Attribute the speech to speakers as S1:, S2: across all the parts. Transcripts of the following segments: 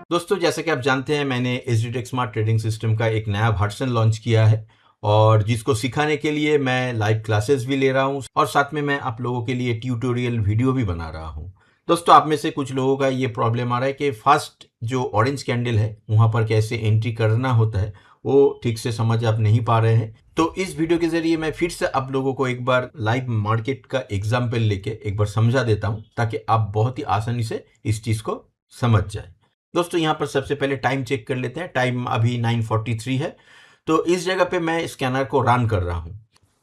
S1: दोस्तों, जैसे कि आप जानते हैं, मैंने एसजीटेक स्मार्ट ट्रेडिंग सिस्टम का एक नया वर्जन लॉन्च किया है और जिसको सिखाने के लिए मैं लाइव क्लासेस भी ले रहा हूं और साथ में मैं आप लोगों के लिए ट्यूटोरियल वीडियो भी बना रहा हूं। दोस्तों, आप में से कुछ लोगों का ये प्रॉब्लम आ रहा है कि फर्स्ट जो ऑरेंज कैंडल है वहां पर कैसे एंट्री करना होता है वो ठीक से समझ आप नहीं पा रहे हैं। तो इस वीडियो के जरिए मैं फिर से आप लोगों को एक बार लाइव मार्केट का एग्जाम्पल लेके एक बार समझा देता हूँ ताकि आप बहुत ही आसानी से इस चीज़ को समझ जाए। दोस्तों, यहाँ पर सबसे पहले टाइम चेक कर लेते हैं। टाइम अभी 9:43 है। तो इस जगह पे मैं स्कैनर को रन कर रहा हूँ।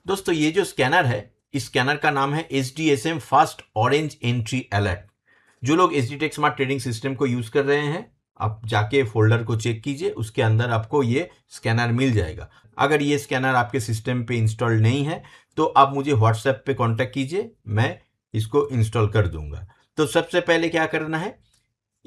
S1: दोस्तों, ये जो स्कैनर है, इस स्कैनर का नाम है HDSM fast orange entry alert. जो लोग एसजीटेक स्मार्ट ट्रेडिंग सिस्टम को यूज कर रहे हैं, आप जाके फोल्डर को चेक कीजिए, उसके अंदर आपको ये स्कैनर मिल जाएगा। अगर ये स्कैनर आपके सिस्टम पे इंस्टॉल नहीं है तो आप मुझे व्हाट्सएप पे कांटेक्ट कीजिए, मैं इसको इंस्टॉल कर दूंगा। तो सबसे पहले क्या करना है,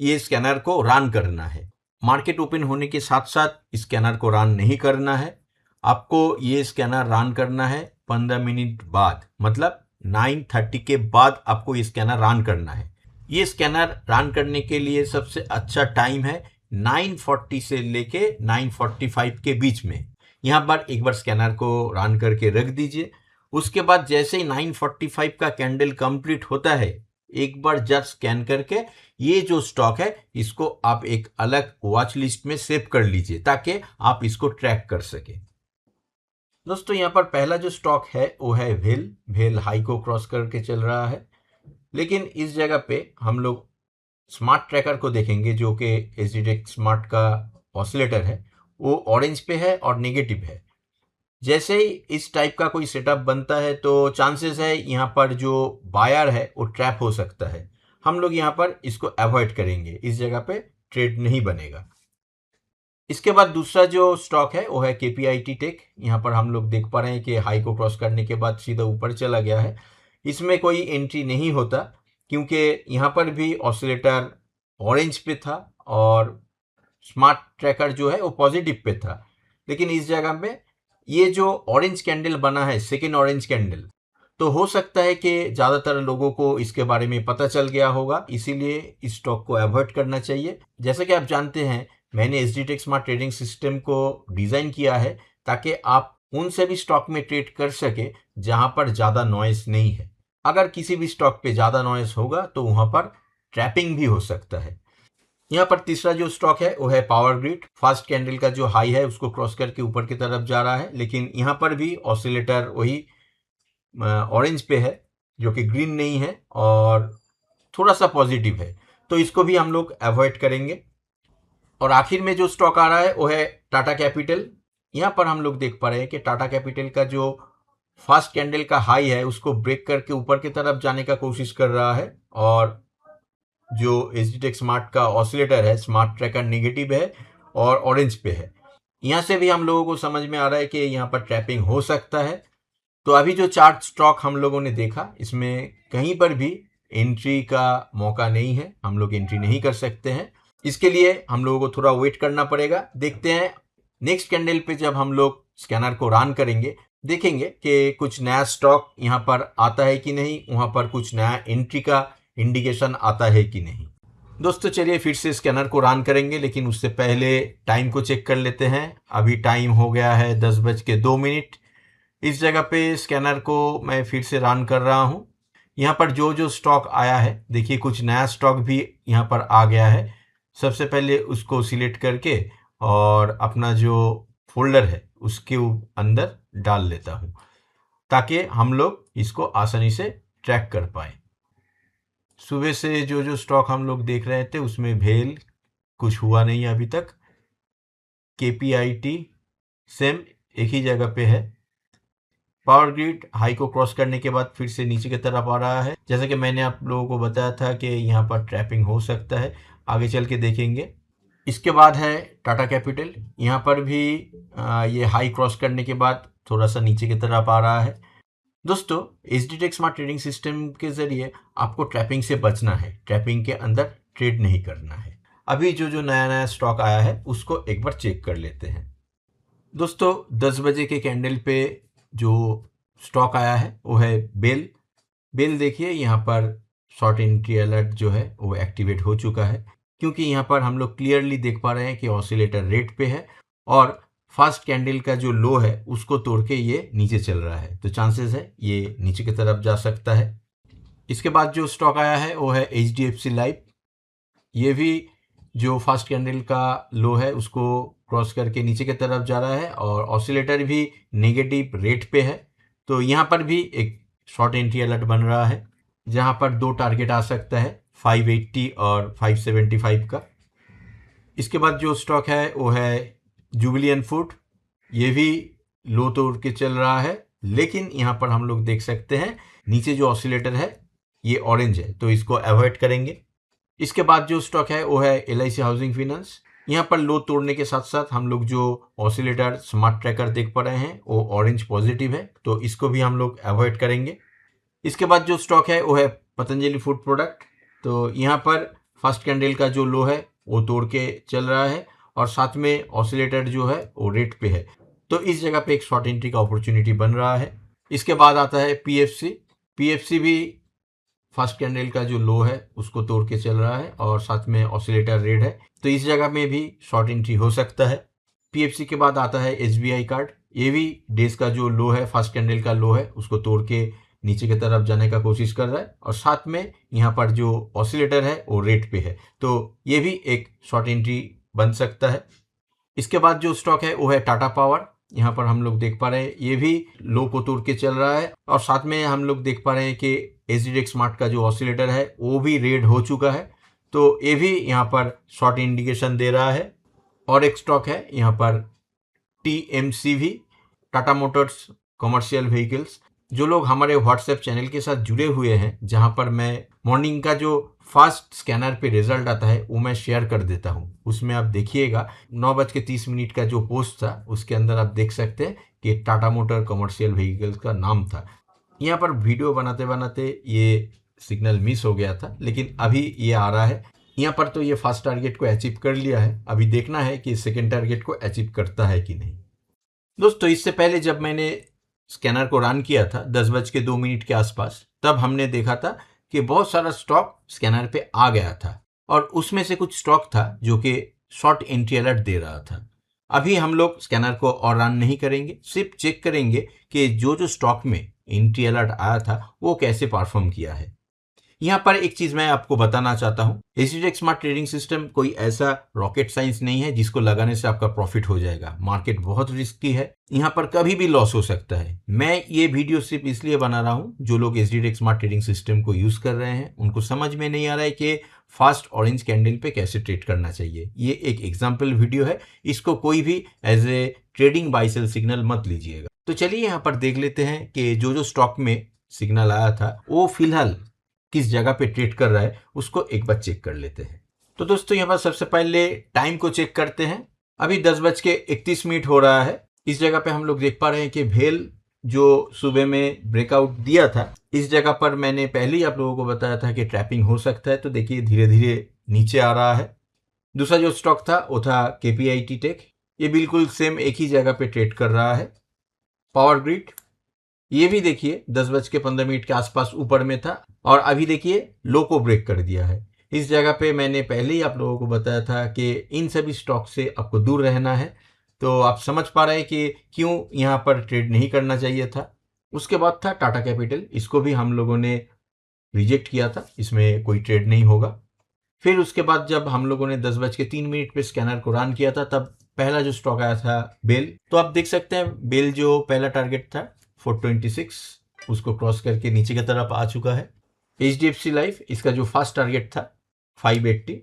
S1: ये स्कैनर को रन करना है। मार्केट ओपन होने के साथ साथ स्कैनर को रन नहीं करना है। आपको ये स्कैनर रन करना है 15 मिनट बाद, मतलब 9:30 के बाद आपको ये स्कैनर रन करना है। ये स्कैनर रन करने के लिए सबसे अच्छा टाइम है 9:40 से लेके 9:45 के बीच में। यहाँ पर एक बार स्कैनर को रन करके रख दीजिए। उसके बाद जैसे ही 9:45 का कैंडल कंप्लीट होता है, एक बार जब स्कैन करके ये जो स्टॉक है इसको आप एक अलग वॉच लिस्ट में सेव कर लीजिए ताकि आप इसको ट्रैक कर सके। दोस्तों, यहाँ पर पहला जो स्टॉक है वो है भेल हाई को क्रॉस करके चल रहा है, लेकिन इस जगह पे हम लोग स्मार्ट ट्रैकर को देखेंगे जो कि एसजीटेक स्मार्ट का ऑसिलेटर है। वो ऑरेंज पे है और नेगेटिव है। जैसे ही इस टाइप का कोई सेटअप बनता है तो चांसेस है यहाँ पर जो बायर है वो ट्रैप हो सकता है। हम लोग यहाँ पर इसको अवॉइड करेंगे, इस जगह पे ट्रेड नहीं बनेगा। इसके बाद दूसरा जो स्टॉक है वो है केपीआईटी टेक। यहाँ पर हम लोग देख पा रहे हैं कि हाई को क्रॉस करने के बाद सीधा ऊपर चला गया है। इसमें कोई एंट्री नहीं होता क्योंकि यहाँ पर भी ऑसिलेटर ऑरेंज पे था और स्मार्ट ट्रैकर जो है वो पॉजिटिव पे था। लेकिन इस जगह में ये जो ऑरेंज कैंडल बना है, सेकेंड ऑरेंज कैंडल, तो हो सकता है कि ज़्यादातर लोगों को इसके बारे में पता चल गया होगा, इसीलिए इस स्टॉक को अवॉइड करना चाहिए। जैसे कि आप जानते हैं, मैंने एसजीटेक स्मार्ट ट्रेडिंग सिस्टम को डिज़ाइन किया है ताकि आप उन सभी स्टॉक में ट्रेड कर सके जहां पर ज़्यादा नॉइस नहीं है। अगर किसी भी स्टॉक पे ज़्यादा नॉइस होगा तो वहां पर ट्रैपिंग भी हो सकता है। यहाँ पर तीसरा जो स्टॉक है वो है पावर ग्रिड। फास्ट कैंडल का जो हाई है उसको क्रॉस करके ऊपर की तरफ जा रहा है, लेकिन यहाँ पर भी ऑसिलेटर वही ऑरेंज पे है जो कि ग्रीन नहीं है और थोड़ा सा पॉजिटिव है, तो इसको भी हम लोग अवॉइड करेंगे। और आखिर में जो स्टॉक आ रहा है वो है टाटा कैपिटल। यहाँ पर हम लोग देख पा रहे हैं कि टाटा कैपिटल का जो फास्ट कैंडल का हाई है उसको ब्रेक करके ऊपर की तरफ जाने का कोशिश कर रहा है और जो एसजीटेक स्मार्ट का ऑसिलेटर है, स्मार्ट ट्रैकर नेगेटिव है और ऑरेंज पे है। यहाँ से भी हम लोगों को समझ में आ रहा है कि यहाँ पर ट्रैपिंग हो सकता है। तो अभी जो चार्ट स्टॉक हम लोगों ने देखा, इसमें कहीं पर भी एंट्री का मौका नहीं है, हम लोग एंट्री नहीं कर सकते हैं। इसके लिए हम लोगों को थोड़ा वेट करना पड़ेगा। देखते हैं नेक्स्ट कैंडल पे जब हम लोग स्कैनर को रन करेंगे, देखेंगे कि कुछ नया स्टॉक यहाँ पर आता है कि नहीं, वहाँ पर कुछ नया एंट्री का इंडिकेशन आता है कि नहीं। दोस्तों, चलिए फिर से स्कैनर को रन करेंगे, लेकिन उससे पहले टाइम को चेक कर लेते हैं। अभी टाइम हो गया है 10:02। इस जगह पे स्कैनर को मैं फिर से रन कर रहा हूँ। यहाँ पर जो जो स्टॉक आया है, देखिए कुछ नया स्टॉक भी यहाँ पर आ गया है। सबसे पहले उसको सिलेक्ट करके और अपना जो फोल्डर है उसके अंदर डाल लेता हूँ ताकि हम लोग इसको आसानी से ट्रैक कर पाए। सुबह से जो जो स्टॉक हम लोग देख रहे थे उसमें भेल कुछ हुआ नहीं अभी तक। केपीआईटी सेम एक ही जगह पे है। पावर ग्रिड हाई को क्रॉस करने के बाद फिर से नीचे की तरफ आ रहा है। जैसे कि मैंने आप लोगों को बताया था कि यहाँ पर ट्रैपिंग हो सकता है, आगे चल के देखेंगे। इसके बाद है टाटा कैपिटल। यहाँ पर भी ये हाई क्रॉस करने के बाद थोड़ा सा नीचे की तरफ आ रहा है। दोस्तों, एसजीटेक स्मार्ट ट्रेडिंग सिस्टम के जरिए आपको ट्रैपिंग से बचना है, ट्रैपिंग के अंदर ट्रेड नहीं करना है। अभी जो जो नया नया स्टॉक आया है उसको एक बार चेक कर लेते हैं। दोस्तों, 10 बजे के कैंडल पे जो स्टॉक आया है वो है बेल। देखिए यहाँ पर शॉर्ट एंट्री अलर्ट जो है वो एक्टिवेट हो चुका है। क्योंकि यहाँ पर हम लोग क्लियरली देख पा रहे हैं कि ऑसिलेटर रेट पे है और फास्ट कैंडल का जो लो है उसको तोड़ के ये नीचे चल रहा है, तो चांसेस है ये नीचे की तरफ जा सकता है। इसके बाद जो स्टॉक आया है वो है HDFC लाइफ। ये भी जो फास्ट कैंडल का लो है उसको क्रॉस करके नीचे की तरफ जा रहा है और ऑसिलेटर भी नेगेटिव रेट पे है, तो यहाँ पर भी एक शॉर्ट एंट्री अलर्ट बन रहा है जहाँ पर दो टारगेट आ सकता है 580 और 575 का। इसके बाद जो स्टॉक है वो है जुबिलियंट फूड। ये भी लो तोड़ के चल रहा है, लेकिन यहाँ पर हम लोग देख सकते हैं नीचे जो ऑसिलेटर है ये ऑरेंज है, तो इसको अवॉइड करेंगे। इसके बाद जो स्टॉक है वो है LIC हाउसिंग फाइनेंस। यहाँ पर लो तोड़ने के साथ साथ हम लोग जो ऑसिलेटर स्मार्ट ट्रैकर देख पा रहे हैं वो ऑरेंज पॉजिटिव है, तो इसको भी हम लोग अवॉइड करेंगे। इसके बाद जो स्टॉक है वो है पतंजलि फूड प्रोडक्ट। तो यहाँ पर फर्स्ट कैंडल का जो लो है वो तोड़ के चल रहा है और साथ में ऑसिलेटर जो है वो रेट पे है, तो इस जगह पे एक शॉर्ट एंट्री का अपॉर्चुनिटी बन रहा है। इसके बाद आता है PFC भी फर्स्ट कैंडल का जो लो है उसको तोड़ के चल रहा है और साथ में ऑसिलेटर रेड है, तो इस जगह में भी शॉर्ट एंट्री हो सकता है। PFC के बाद आता है SBI कार्ड। ये भी डेज का जो लो है फर्स्ट कैंडल का लो है उसको तोड़ के नीचे की तरफ जाने का कोशिश कर रहा है और साथ में यहाँ पर जो ऑसिलेटर है वो रेट पे है, तो ये भी एक शॉर्ट एंट्री बन सकता है। इसके बाद जो स्टॉक है वो है टाटा पावर। यहाँ पर हम लोग देख पा रहे हैं ये भी लो को तोड़ के चल रहा है और साथ में हम लोग देख पा रहे हैं कि SGX स्मार्ट का जो ऑसिलेटर है वो भी रेड हो चुका है, तो ये भी यहाँ पर शॉर्ट इंडिकेशन दे रहा है। और एक स्टॉक है यहाँ पर TMCV, Tata Motors commercial vehicles. जो लोग हमारे व्हाट्सएप चैनल के साथ जुड़े हुए हैं, जहाँ पर मैं मॉर्निंग का जो फास्ट स्कैनर पे रिजल्ट आता है वो मैं शेयर कर देता हूँ, उसमें आप देखिएगा 9:30 का जो पोस्ट था उसके अंदर आप देख सकते हैं कि टाटा मोटर कमर्शियल व्हीकल्स का नाम था। यहाँ पर वीडियो बनाते बनाते ये सिग्नल मिस हो गया था, लेकिन अभी ये आ रहा है। यहाँ पर तो ये फर्स्ट टारगेट को अचीव कर लिया है, अभी देखना है कि सेकेंड टारगेट को अचीव करता है कि नहीं। दोस्तों इससे पहले जब मैंने स्कैनर को रन किया था 10:02 के आसपास, तब हमने देखा था कि बहुत सारा स्टॉक स्कैनर पे आ गया था और उसमें से कुछ स्टॉक था जो कि शॉर्ट एंट्री अलर्ट दे रहा था। अभी हम लोग स्कैनर को और रन नहीं करेंगे, सिर्फ चेक करेंगे कि जो स्टॉक में एंट्री अलर्ट आया था वो कैसे परफॉर्म किया है। यहाँ पर एक चीज मैं आपको बताना चाहता हूँ, HDFC स्मार्ट ट्रेडिंग सिस्टम कोई ऐसा रॉकेट साइंस नहीं है जिसको लगाने से आपका प्रॉफिट हो जाएगा। मार्केट बहुत रिस्की है, यहाँ पर कभी भी लॉस हो सकता है। मैं ये वीडियो सिर्फ इसलिए बना रहा हूँ, जो लोग HDFC स्मार्ट ट्रेडिंग सिस्टम को यूज कर रहे हैं उनको समझ में नहीं आ रहा है कि फास्ट ऑरेंज कैंडल पे कैसे ट्रेड करना चाहिए। ये एक एग्जाम्पल वीडियो है, इसको कोई भी as a trading buy sell signal मत लीजिएगा। तो चलिए यहाँ पर देख लेते हैं कि जो स्टॉक में सिग्नल आया था वो फिलहाल किस जगह पे ट्रेड कर रहा है, उसको एक बार चेक कर लेते हैं। तो दोस्तों यहाँ पर सबसे पहले टाइम को चेक करते हैं। अभी 10:31 हो रहा है। इस जगह पे हम लोग देख पा रहे हैं कि भेल जो सुबह में ब्रेकआउट दिया था, इस जगह पर मैंने पहले ही आप लोगों को बताया था कि ट्रैपिंग हो सकता है, तो देखिए धीरे धीरे नीचे आ रहा है। दूसरा जो स्टॉक था वो था KPIT टेक। ये बिल्कुल सेम एक ही जगह पे ट्रेड कर रहा है। पावर ग्रिड, ये भी देखिए 10:15 के आसपास ऊपर में था और अभी देखिए लो को ब्रेक कर दिया है। इस जगह पे मैंने पहले ही आप लोगों को बताया था कि इन सभी स्टॉक से आपको दूर रहना है, तो आप समझ पा रहे हैं कि क्यों यहाँ पर ट्रेड नहीं करना चाहिए था। उसके बाद था टाटा कैपिटल, इसको भी हम लोगों ने रिजेक्ट किया था, इसमें कोई ट्रेड नहीं होगा। फिर उसके बाद जब हम लोगों ने 10:03 पे स्कैनर को रन किया था, तब पहला जो स्टॉक आया था बेल। तो आप देख सकते हैं बेल जो पहला टारगेट था 426, उसको क्रॉस करके नीचे की तरफ आ चुका है। HDFC लाइफ, इसका जो फर्स्ट टारगेट था 580,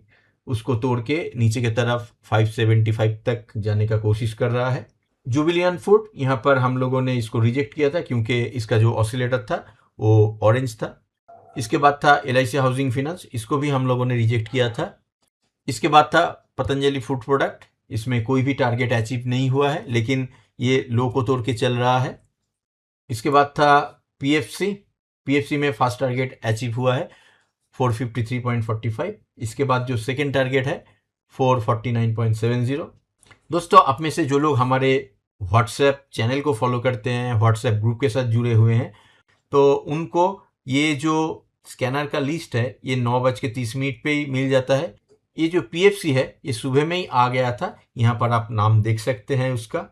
S1: उसको तोड़ के नीचे की तरफ 575 तक जाने का कोशिश कर रहा है। जुबिलियंट फूड, यहाँ पर हम लोगों ने इसको रिजेक्ट किया था क्योंकि इसका जो ऑसिलेटर था वो ऑरेंज था। इसके बाद था LIC हाउसिंग फाइनेंस, इसको भी हम लोगों ने रिजेक्ट किया था। इसके बाद था पतंजलि फूड प्रोडक्ट, इसमें कोई भी टारगेट अचीव नहीं हुआ है, लेकिन ये लो को तोड़ के चल रहा है। इसके बाद था PFC में फर्स्ट टारगेट अचीव हुआ है 453.45। इसके बाद जो सेकेंड टारगेट है 449.70। दोस्तों आप में से जो लोग हमारे व्हाट्सएप चैनल को फॉलो करते हैं, व्हाट्सएप ग्रुप के साथ जुड़े हुए हैं, तो उनको ये जो स्कैनर का लिस्ट है ये 9:30 पे ही मिल जाता है। ये जो PFC है ये सुबह में ही आ गया था, यहाँ पर आप नाम देख सकते हैं उसका।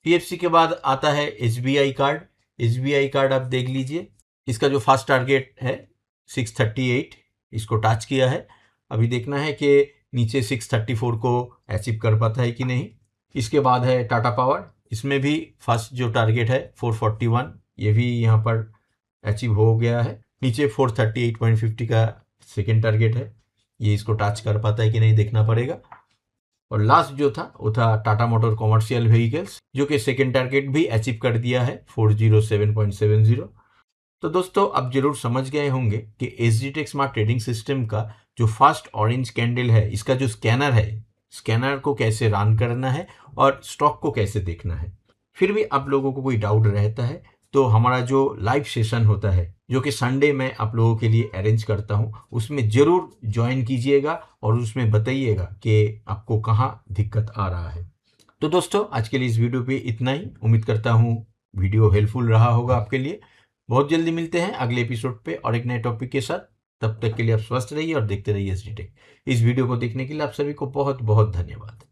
S1: PFC के बाद आता है SBI कार्ड। SBI कार्ड आप देख लीजिए, इसका जो फर्स्ट टारगेट है 638, इसको टच किया है। अभी देखना है कि नीचे 634 को अचीव कर पाता है कि नहीं। इसके बाद है टाटा पावर, इसमें भी फर्स्ट जो टारगेट है 441, ये भी यहाँ पर अचीव हो गया है। नीचे 438.50 का सेकेंड टारगेट है, ये इसको टच कर पाता है कि नहीं देखना पड़ेगा। और लास्ट जो था वो था टाटा मोटर कॉमर्शियल व्हीकल्स, जो कि सेकेंड टारगेट भी अचीव कर दिया है 407.70। तो दोस्तों आप जरूर समझ गए होंगे कि SGTech स्मार्ट ट्रेडिंग सिस्टम का जो फर्स्ट ऑरेंज कैंडल है, इसका जो स्कैनर है, स्कैनर को कैसे रन करना है और स्टॉक को कैसे देखना है। फिर भी आप लोगों को कोई डाउट रहता है तो हमारा जो लाइव सेशन होता है, जो कि संडे में आप लोगों के लिए अरेंज करता हूँ, उसमें ज़रूर ज्वाइन कीजिएगा और उसमें बताइएगा कि आपको कहाँ दिक्कत आ रहा है। तो दोस्तों आज के लिए इस वीडियो पे इतना ही। उम्मीद करता हूँ वीडियो हेल्पफुल रहा होगा आपके लिए। बहुत जल्दी मिलते हैं अगले एपिसोड पे और एक नए टॉपिक के साथ। तब तक के लिए आप स्वस्थ रहिए और देखते रहिए SGTech। इस वीडियो को देखने के लिए आप सभी को बहुत बहुत धन्यवाद।